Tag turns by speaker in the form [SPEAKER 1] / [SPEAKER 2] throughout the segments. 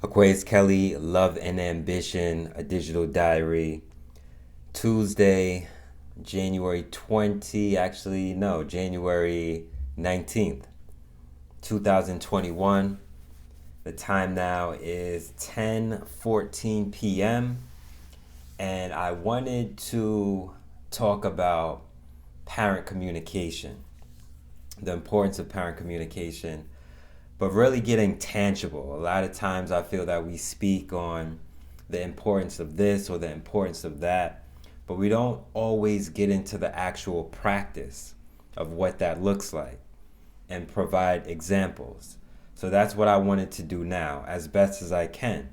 [SPEAKER 1] Aquaus Kelley, Love and Ambition, a digital diary. Tuesday, January 19th, 2021. The time now is 10:14 p.m. and I wanted to talk about parent communication, the importance of parent communication, but really getting tangible. A lot of times I feel that we speak on the importance of this or the importance of that, but we don't always get into the actual practice of what that looks like and provide examples. So that's what I wanted to do now as best as I can.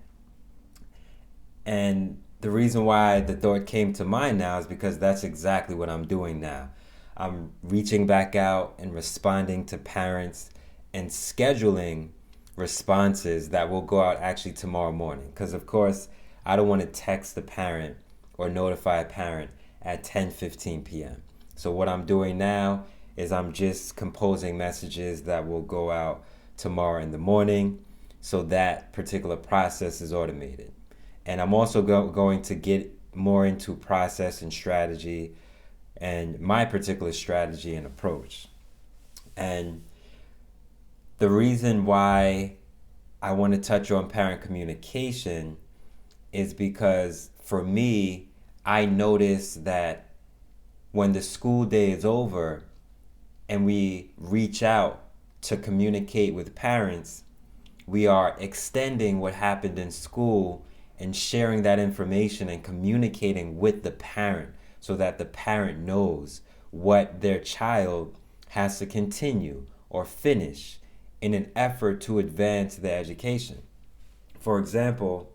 [SPEAKER 1] And the reason why the thought came to mind now is because that's exactly what I'm doing now. I'm reaching back out and responding to parents and scheduling responses that will go out actually tomorrow morning. Because, of course, I don't want to text the parent or notify a parent at 10:15 p.m. So what I'm doing now is I'm just composing messages that will go out tomorrow in the morning, so that particular process is automated. And I'm also going to get more into process and strategy and my particular strategy and approach. And the reason why I want to touch on parent communication is because for me, I notice that when the school day is over and we reach out to communicate with parents, we are extending what happened in school and sharing that information and communicating with the parent so that the parent knows what their child has to continue or finish in an effort to advance their education. For example,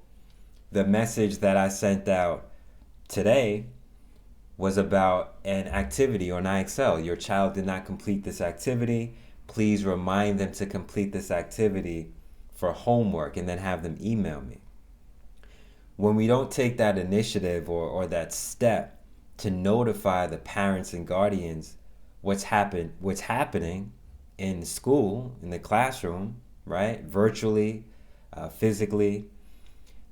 [SPEAKER 1] the message that I sent out today was about an activity on IXL. Your child did not complete this activity. Please remind them to complete this activity for homework and then have them email me. When we don't take that initiative or that step to notify the parents and guardians what's happening in school, in the classroom, right, virtually, physically,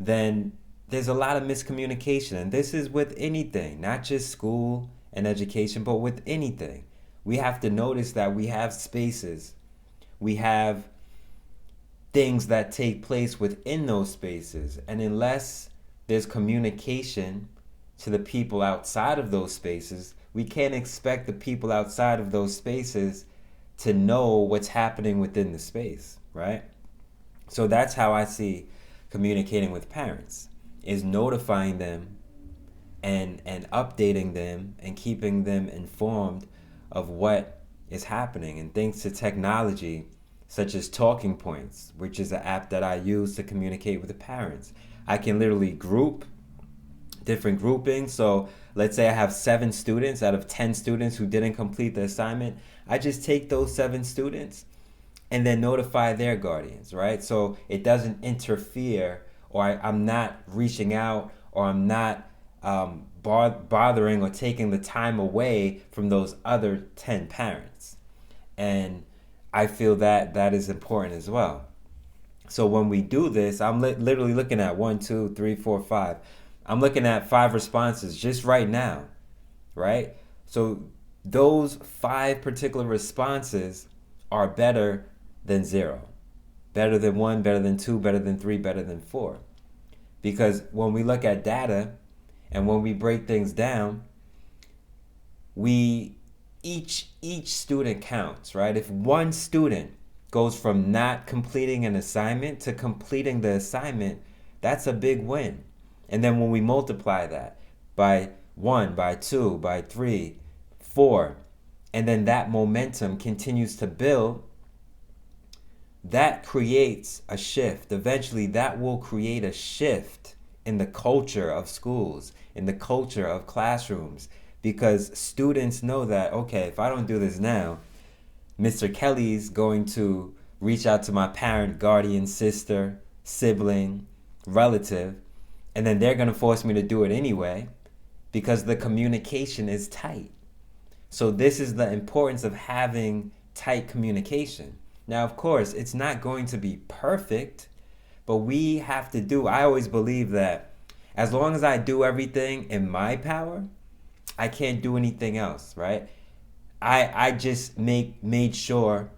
[SPEAKER 1] then there's a lot of miscommunication. And this is with anything, not just school and education, but with anything. We have to notice that we have spaces, we have things that take place within those spaces. And unless there's communication to the people outside of those spaces, we can't expect the people outside of those spaces to know what's happening within the space, right? So that's how I see communicating with parents, is notifying them and updating them and keeping them informed of what is happening. And thanks to technology such as Talking Points, which is an app that I use to communicate with the parents, I can literally group different groupings. So let's say I have 7 students out of 10 students who didn't complete the assignment. I just take those 7 students and then notify their guardians, right? So it doesn't interfere, or I'm not reaching out, or I'm not bothering or taking the time away from those other 10 parents. And I feel that that is important as well. So when we do this, I'm literally looking at 1, 2, 3, 4, 5. I'm looking at 5 responses just right now, right? So those 5 particular responses are better than 0, better than 1, better than 2, better than 3, better than 4. Because when we look at data and when we break things down, we each student counts, right? If one student goes from not completing an assignment to completing the assignment, that's a big win. And then when we multiply that by 1, by 2, by 3, 4, and then that momentum continues to build, that creates a shift. Eventually, that will create a shift in the culture of schools, in the culture of classrooms, because students know that, okay, if I don't do this now, Mr. Kelly's going to reach out to my parent, guardian, sister, sibling, relative, and then they're going to force me to do it anyway because the communication is tight. So this is the importance of having tight communication. Now, of course, it's not going to be perfect But we have to do, I always believe that as long as I do everything in my power, I can't do anything else, right? I just made sure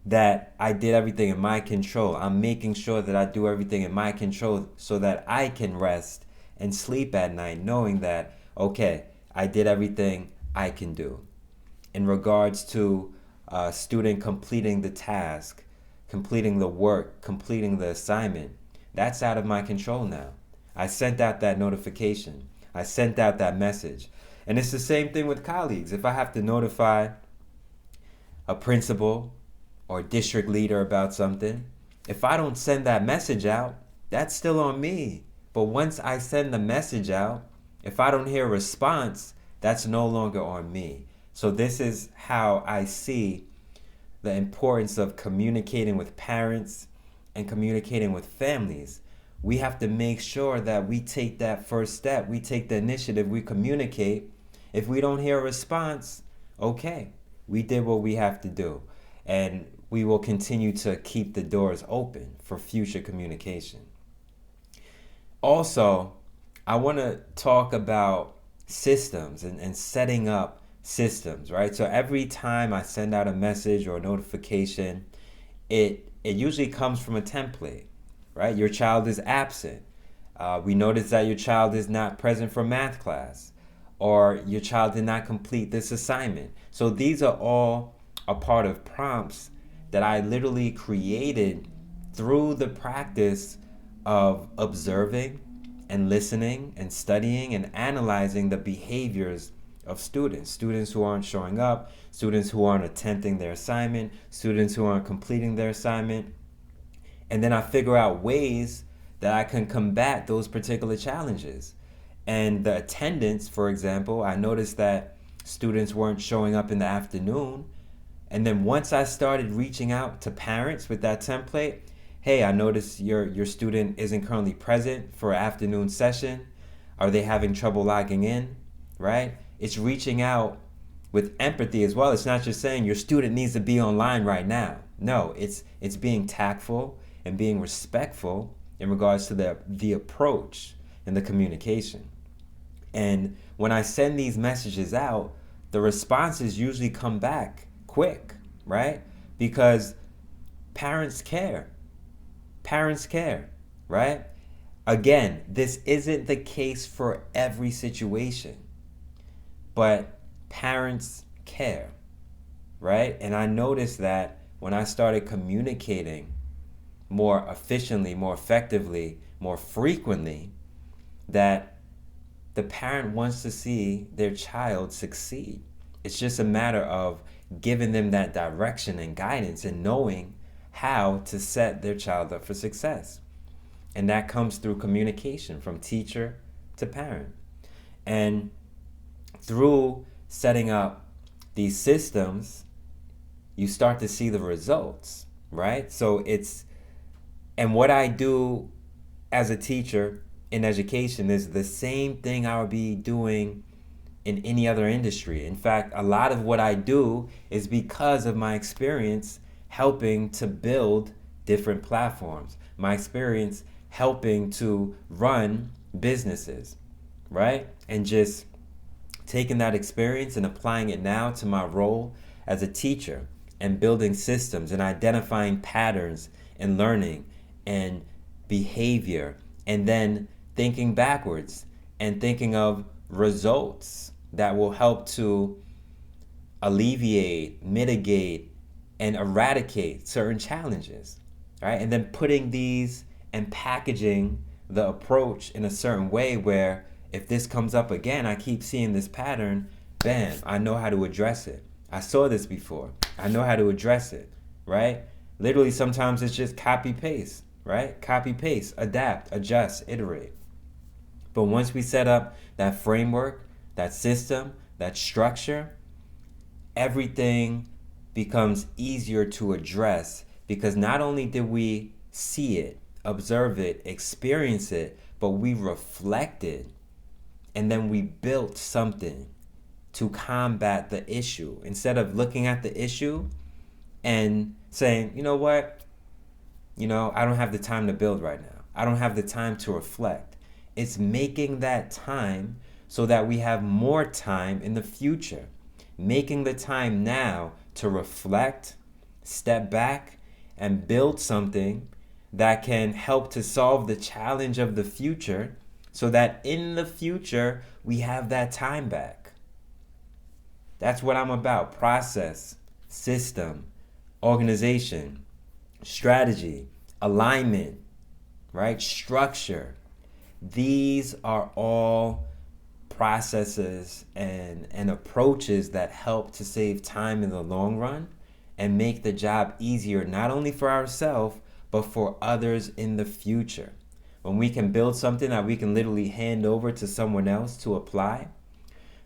[SPEAKER 1] that I did everything in my control. I'm making sure that I do everything in my control so that I can rest and sleep at night knowing that, okay, I did everything I can do. In regards to a student completing the task, completing the work, completing the assignment, that's out of my control now. I sent out that notification. I sent out that message. And it's the same thing with colleagues. If I have to notify a principal or district leader about something, if I don't send that message out, that's still on me. But once I send the message out, if I don't hear a response, that's no longer on me. So this is how I see the importance of communicating with parents and communicating with families. We have to make sure that we take that first step, we take the initiative, we communicate. If we don't hear a response, okay, we did what we have to do. And we will continue to keep the doors open for future communication. Also, I want to talk about systems and setting up systems, right? So every time I send out a message or a notification, it usually comes from a template, right? Your child is absent. We notice that your child is not present for math class, or your child did not complete this assignment. So these are all a part of prompts that I literally created through the practice of observing and listening and studying and analyzing the behaviors of students who aren't showing up, students who aren't attempting their assignment, students who aren't completing their assignment. And then I figure out ways that I can combat those particular challenges. And the attendance, for example, I noticed that students weren't showing up in the afternoon. And then once I started reaching out to parents with that template, hey, I noticed your student isn't currently present for an afternoon session. Are they having trouble logging in, right? It's reaching out with empathy as well. It's not just saying your student needs to be online right now. No, it's being tactful and being respectful in regards to the approach and the communication. And when I send these messages out, the responses usually come back quick, right? Because parents care. Parents care, right? Again, this isn't the case for every situation, but parents care, right? And I noticed that when I started communicating more efficiently, more effectively, more frequently, that the parent wants to see their child succeed. It's just a matter of giving them that direction and guidance and knowing how to set their child up for success. And that comes through communication from teacher to parent. And through setting up these systems, you start to see the results, right? And what I do as a teacher in education is the same thing I would be doing in any other industry. In fact, a lot of what I do is because of my experience helping to build different platforms, my experience helping to run businesses, right? And just taking that experience and applying it now to my role as a teacher and building systems and identifying patterns in learning and behavior, and then thinking backwards and thinking of results that will help to alleviate, mitigate, and eradicate certain challenges, right? And then putting these and packaging the approach in a certain way where if this comes up again, I keep seeing this pattern, bam, I know how to address it. I saw this before. I know how to address it, right? Literally, sometimes it's just copy paste, right? Copy paste, adapt, adjust, iterate. But once we set up that framework, that system, that structure, everything becomes easier to address because not only did we see it, observe it, experience it, but we reflected and then we built something to combat the issue. Instead of looking at the issue and saying, you know what, I don't have the time to build right now. I don't have the time to reflect. It's making that time so that we have more time in the future. Making the time now to reflect, step back, and build something that can help to solve the challenge of the future so that in the future we have that time back. That's what I'm about. Process, system, organization, strategy, alignment, right? Structure. These are all processes and approaches that help to save time in the long run and make the job easier, not only for ourselves, but for others in the future. When we can build something that we can literally hand over to someone else to apply,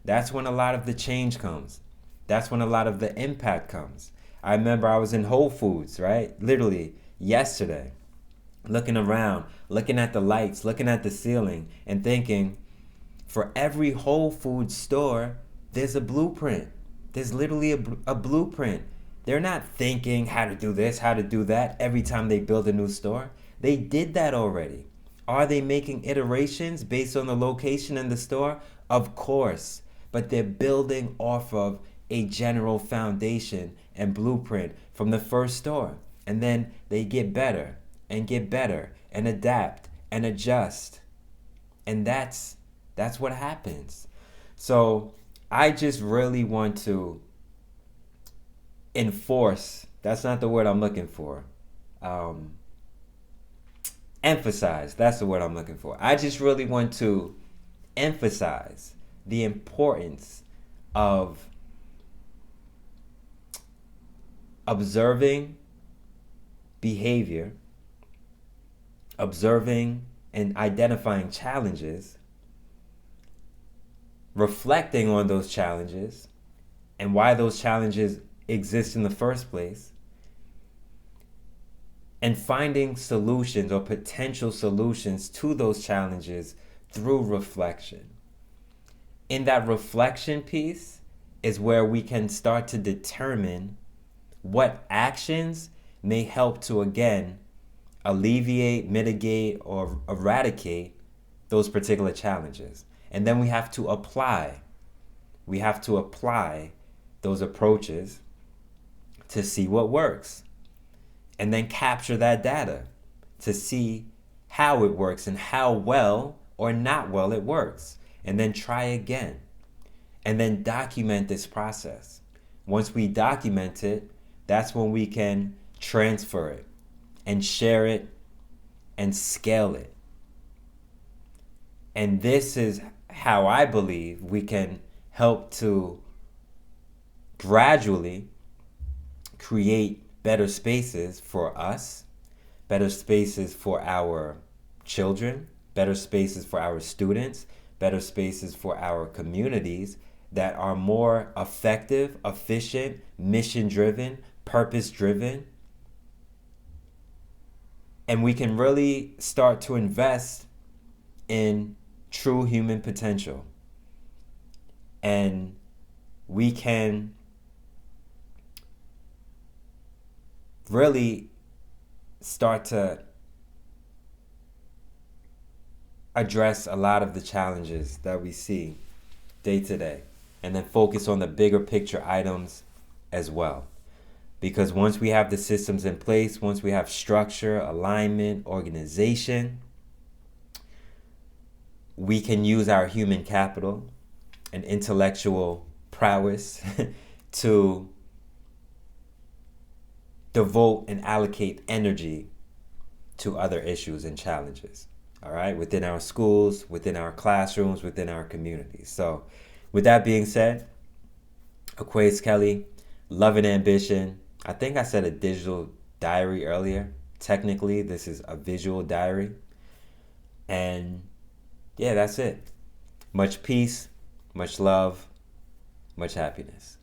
[SPEAKER 1] that's when a lot of the change comes. That's when a lot of the impact comes. I remember I was in Whole Foods, right? Literally yesterday, looking around, looking at the lights, looking at the ceiling, and thinking, for every Whole Foods store, there's a blueprint. There's literally a blueprint. They're not thinking how to do this, how to do that every time they build a new store. They did that already. Are they making iterations based on the location in the store? Of course. But they're building off of a general foundation and blueprint from the first store. And then they get better and adapt and adjust. And that's what happens. So I just really want to enforce, that's not the word I'm looking for. Emphasize, that's the word I'm looking for. I just really want to emphasize the importance of observing behavior, observing and identifying challenges, reflecting on those challenges and why those challenges exist in the first place, and finding solutions or potential solutions to those challenges through reflection. In that reflection piece is where we can start to determine what actions may help to, again, alleviate, mitigate, or eradicate those particular challenges. And then we have to apply. We have to apply those approaches to see what works. And then capture that data to see how it works and how well or not well it works. And then try again. And then document this process. Once we document it, that's when we can transfer it and share it and scale it. And this is how I believe we can help to gradually create better spaces for us, better spaces for our children, better spaces for our students, better spaces for our communities that are more effective, efficient, mission-driven, purpose-driven. And we can really start to invest in true human potential. And we can really start to address a lot of the challenges that we see day to day, and then focus on the bigger picture items as well. Because once we have the systems in place, once we have structure, alignment, organization, we can use our human capital and intellectual prowess to devote and allocate energy to other issues and challenges, all right, within our schools, within our classrooms, within our communities. So with that being said, Aquaus Kelley, Love and Ambition. I think I said a digital diary earlier. Technically, this is a visual diary. And yeah, that's it. Much peace, much love, much happiness.